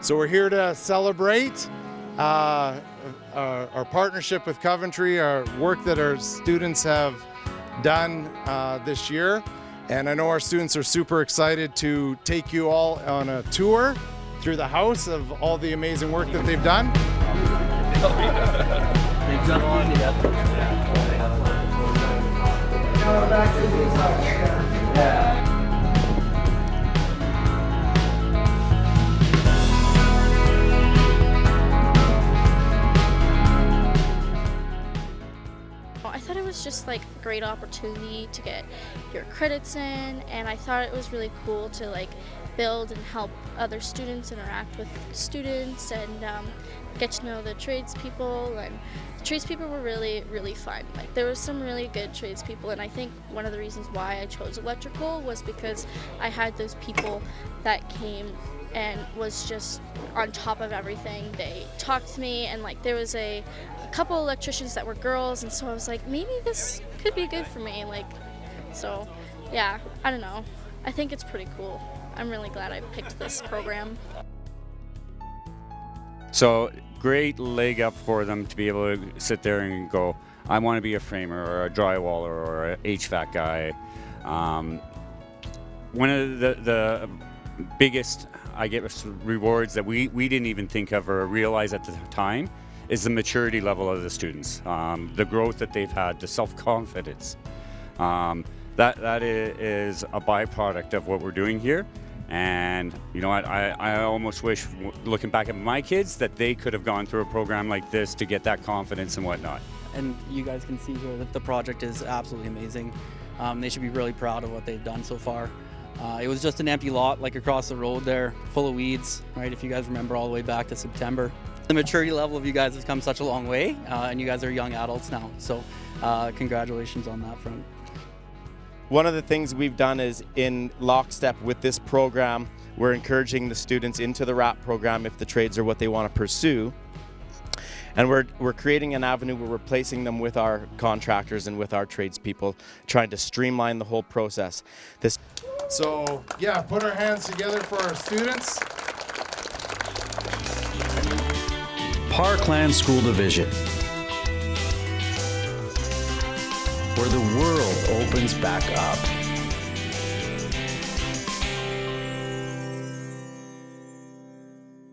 So we're here to celebrate our partnership with Coventry, our work that our students have done this year. And I know our students are super excited to take you all on a tour through the house of all the amazing work that they've done. I thought it was just like a great opportunity to get your credits in, and I thought it was really cool to like build and help other students, interact with students, and get to know the tradespeople. And the tradespeople were really fun. Like there was some really good tradespeople, and I think one of the reasons why I chose electrical was because I had those people that came and was just on top of everything. They talked to me, and like there was a couple electricians that were girls, and so I was like, maybe this could be good for me. Like, so yeah, I don't know. I think it's pretty cool. I'm really glad I picked this program. So great leg up for them to be able to sit there and go, I want to be a framer or a drywaller or an HVAC guy. One of the biggest rewards that we didn't even think of or realize at the time is the maturity level of the students, the growth that they've had, the self-confidence. That is a byproduct of what we're doing here. And you know what, I almost wish, looking back at my kids, that they could have gone through a program like this to get that confidence and whatnot. And you guys can see here that the project is absolutely amazing. They should be really proud of what they've done so far. It was just an empty lot like across the road there, full of weeds, right? If you guys remember all the way back to September. The maturity level of you guys has come such a long way, and you guys are young adults now. So congratulations on that front. One of the things we've done is, in lockstep with this program, we're encouraging the students into the RAP program if the trades are what they want to pursue. And we're creating an avenue where we're placing them with our contractors and with our tradespeople, trying to streamline the whole process. So yeah, put our hands together for our students. Parkland School Division, where the world opens back up.